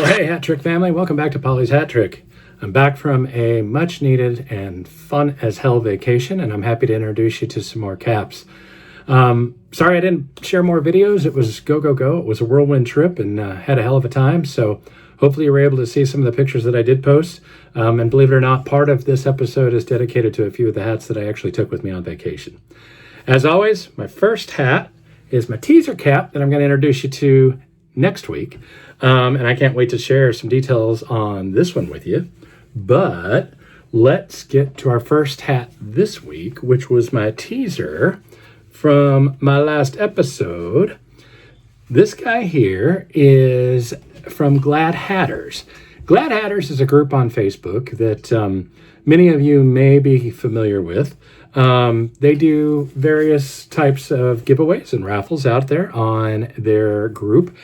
Well, hey, Hat Trick family, welcome back to Pauly's Hat Trick. I'm back from a much needed and fun as hell vacation, and I'm happy to introduce you to some more caps. Sorry I didn't share more videos. It was go. It was a whirlwind trip and had a hell of a time. So hopefully you were able to see some of the pictures that I did post. And believe it or not, part of this episode is dedicated to a few of the hats that I actually took with me on vacation. As always, my first hat is my teaser cap that I'm going to introduce you to next week. And I can't wait to share some details on this one with you. But let's get to our first hat this week, which was my teaser from my last episode. This guy here is from Gald Hatters. Gald Hatters is a group on Facebook that many of you may be familiar with. They do various types of giveaways and raffles out there on their group.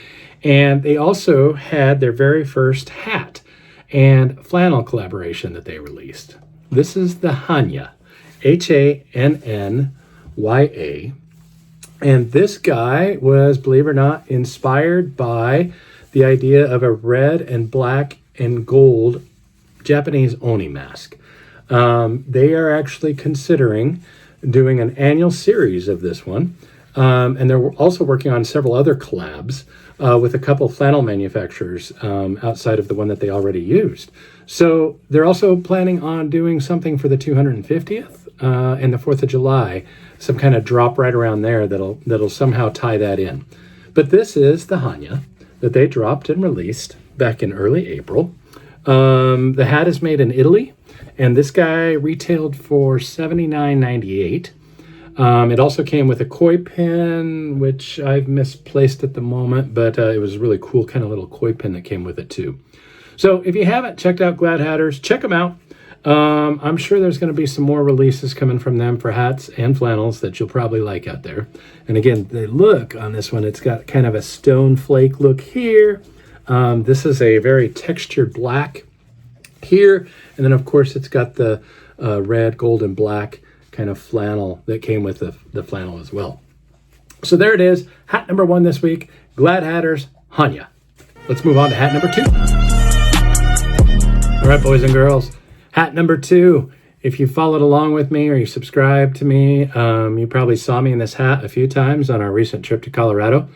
And they also had their very first hat and flannel collaboration that they released. This is the Hannya, Hannya. And this guy was, believe it or not, inspired by the idea of a red and black and gold Japanese Oni mask. They are actually considering doing an annual series of this one. And they're also working on several other collabs with a couple flannel manufacturers outside of the one that they already used. So they're also planning on doing something for the 250th and the 4th of July, some kind of drop right around there that'll somehow tie that in. But this is the Hannya that they dropped and released back in early April. The hat is made in Italy, and this guy retailed for $79.98. It also came with a koi pin, which I've misplaced at the moment, but it was a really cool kind of little koi pin that came with it too. So if you haven't checked out Gald Hatters, check them out. I'm sure there's going to be some more releases coming from them for hats and flannels that you'll probably like out there. And again, the look on this one, it's got kind of a stone flake look here. This is a very textured black here. And then, of course, it's got the red, gold, and black kind of flannel that came with the flannel as well. So there it is. Hat number 1 this week, Gald Hatters Hannya. Let's move on to hat number 2. All right, boys and girls. Hat number 2. If you followed along with me or you subscribed to me, you probably saw me in this hat a few times on our recent trip to Colorado.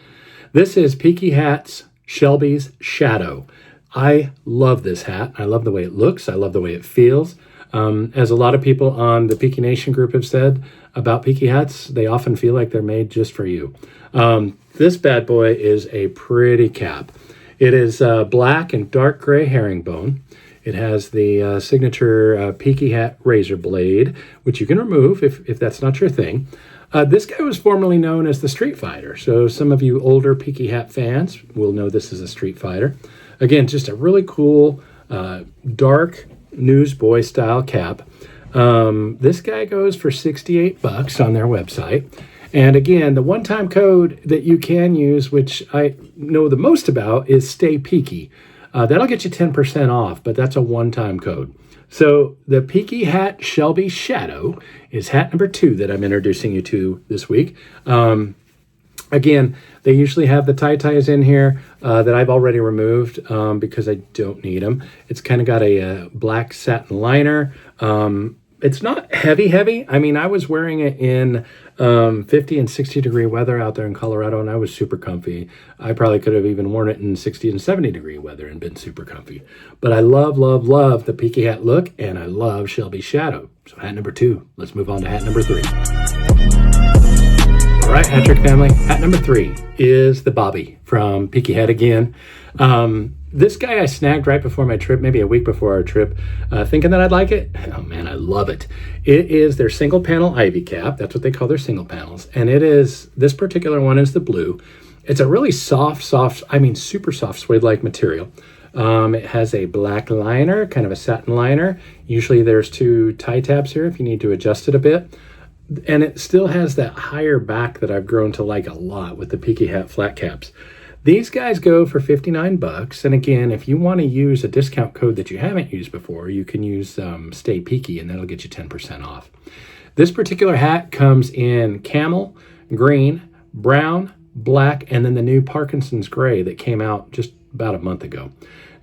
This is Peaky Hat's Shelby's Shadow. I love this hat. I love the way it looks. I love the way it feels. As a lot of people on the Peaky Nation group have said about Peaky hats, they often feel like they're made just for you. This bad boy is a pretty cap. It is black and dark gray herringbone. It has the signature Peaky Hat razor blade, which you can remove if that's not your thing. This guy was formerly known as the Street Fighter, so some of you older Peaky Hat fans will know this is a Street Fighter. Again, just a really cool, dark newsboy style cap. This guy goes for $68 on their website. And again, the one-time code that you can use, which I know the most about, is Stay Peaky. That'll get you 10% off, but that's a one-time code. So the Peaky Hat Shelby Shadow is hat number 2 that I'm introducing you to this week. Again, they usually have the tie-ties in here that I've already removed because I don't need them. It's kind of got a black satin liner. It's not heavy. I mean, I was wearing it in 50 and 60 degree weather out there in Colorado, and I was super comfy. I probably could have even worn it in 60 and 70 degree weather and been super comfy. But I love the Peaky Hat look, and I love Shelby's Shadow. So hat number 2. Let's move on to hat number 3. All right, Hat Trick family. Hat number 3 is the Bobby from Peaky Hat again. This guy I snagged right before my trip, maybe a week before our trip, thinking that I'd like it. Oh man, I love it. It is their single panel ivy cap. That's what they call their single panels. And it is, this particular one is the blue. It's a really soft, I mean super soft suede-like material. It has a black liner, kind of a satin liner. Usually there's 2 tie tabs here if you need to adjust it a bit. And it still has that higher back that I've grown to like a lot with the Peaky Hat flat caps. These guys go for $59. And again, if you want to use a discount code that you haven't used before, you can use Stay Peaky, and that'll get you 10% off. This particular hat comes in camel, green, brown, black, and then the new Parkinson's gray that came out just about a month ago.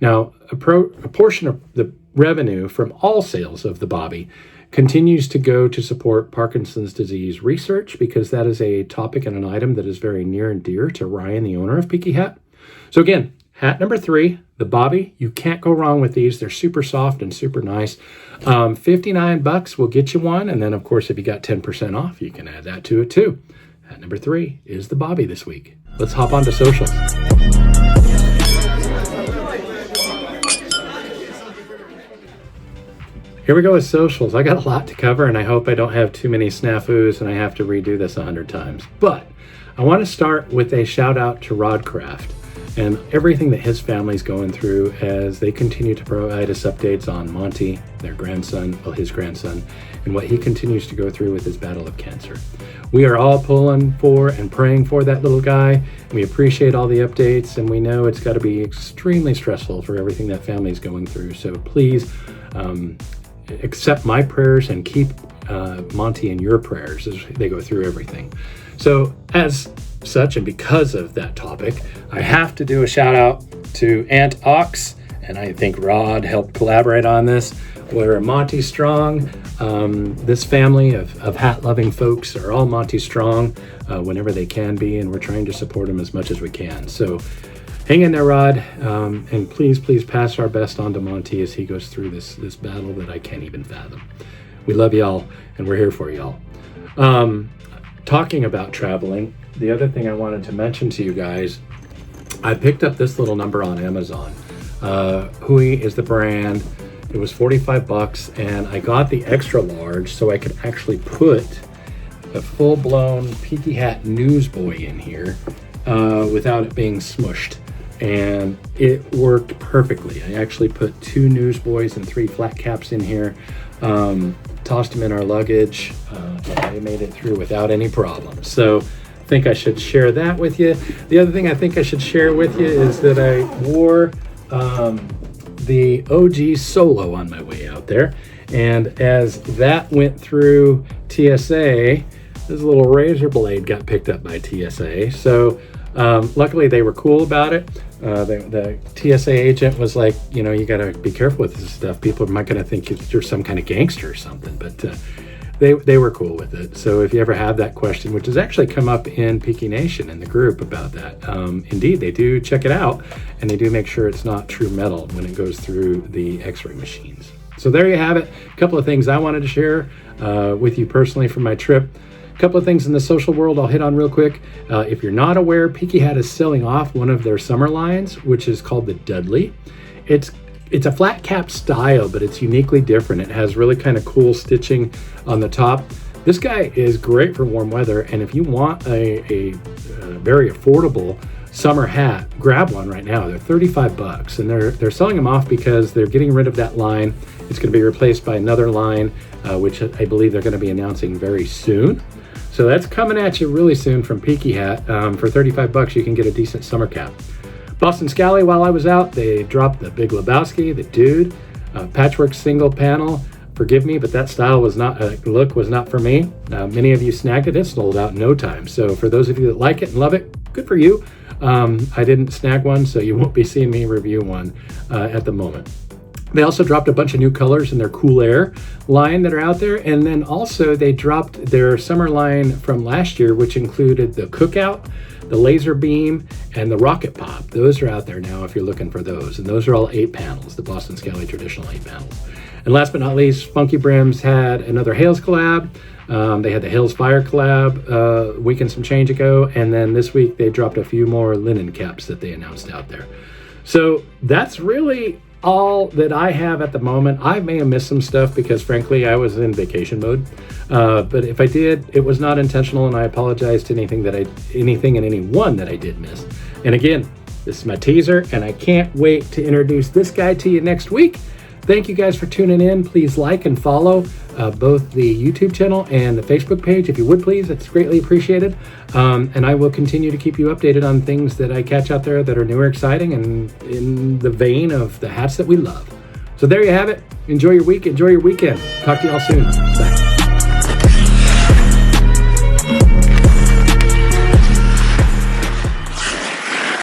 Now, a portion of the revenue from all sales of the Bobby continues to go to support Parkinson's disease research, because that is a topic and an item that is very near and dear to Ryan, the owner of Peaky Hat. So again, hat number 3, the Bobby. You can't go wrong with these. They're super soft and super nice. $59 will get you one. And then, of course, if you got 10% off, you can add that to it too. Hat number 3 is the Bobby this week. Let's hop on to socials. Here we go with socials. I got a lot to cover, and I hope I don't have too many snafus and I have to redo this 100 times. But I want to start with a shout out to Rod Kraft and everything that his family's going through as they continue to provide us updates on Monty, their grandson, well, his grandson, and what he continues to go through with his battle of cancer. We are all pulling for and praying for that little guy. We appreciate all the updates, and we know it's got to be extremely stressful for everything that family's going through. So please accept my prayers and keep Monty in your prayers as they go through everything. So as such, and because of that topic, I have to do a shout out to Aunt Ox, and I think Rod helped collaborate on this. We're Monty Strong. This family of hat-loving folks are all Monty Strong whenever they can be, and we're trying to support them as much as we can. So hang in there, Rod, and please pass our best on to Monty as he goes through this battle that I can't even fathom. We love y'all, and we're here for y'all. Talking about traveling, the other thing I wanted to mention to you guys, I picked up this little number on Amazon. Hui is the brand. It was $45, and I got the extra large so I could actually put a full-blown Peaky Hat newsboy in here without it being smushed. And it worked perfectly. I actually put 2 newsboys and 3 flat caps in here, tossed them in our luggage, and they made it through without any problems. So I think I should share that with you. The other thing I think I should share with you is that I wore the OG Solo on my way out there. And as that went through TSA, this little razor blade got picked up by TSA. So luckily they were cool about it. The TSA agent was like, you know, you got to be careful with this stuff. People are not going to think you're some kind of gangster or something, but they were cool with it. So if you ever have that question, which has actually come up in Peaky Nation in the group about that, indeed, they do check it out, and they do make sure it's not true metal when it goes through the x-ray machines. So there you have it. A couple of things I wanted to share with you personally from my trip. A couple of things in the social world I'll hit on real quick. If you're not aware, Peaky Hat is selling off one of their summer lines, which is called the Dudley. It's a flat cap style, but it's uniquely different. It has really kind of cool stitching on the top. This guy is great for warm weather, and if you want a very affordable summer hat, grab one right now. They're $35, and they're selling them off because they're getting rid of that line. It's going to be replaced by another line, which I believe they're going to be announcing very soon. So that's coming at you really soon from Peaky Hat. For $35, you can get a decent summer cap. Boston Scally, while I was out, they dropped the Big Lebowski, the Dude, patchwork single panel. Forgive me, but that style was not, look was not for me. Many of you snagged it. It sold out in no time. So for those of you that like it and love it, good for you. I didn't snag one, so you won't be seeing me review one at the moment. They also dropped a bunch of new colors in their Cool Air line that are out there. And then also they dropped their summer line from last year, which included the Cookout, the Laser Beam, and the Rocket Pop. Those are out there now if you're looking for those. And those are all 8 panels, the Boston Scally traditional 8 panels. And last but not least, Funky Brims had another Hales collab. They had the Hales Fire collab a week and some change ago. And then this week they dropped a few more linen caps that they announced out there. So that's really all that I have at the moment. I may have missed some stuff because frankly I was in vacation mode, but if I did, it was not intentional, and I apologize to anything and anyone that I did miss. And again, this is my teaser, and I can't wait to introduce this guy to you next week. Thank you guys for tuning in. Please like and follow both the YouTube channel and the Facebook page. If you would please, it's greatly appreciated. And I will continue to keep you updated on things that I catch out there that are new or exciting and in the vein of the hats that we love. So there you have it. Enjoy your week. Enjoy your weekend. Talk to y'all soon. Bye.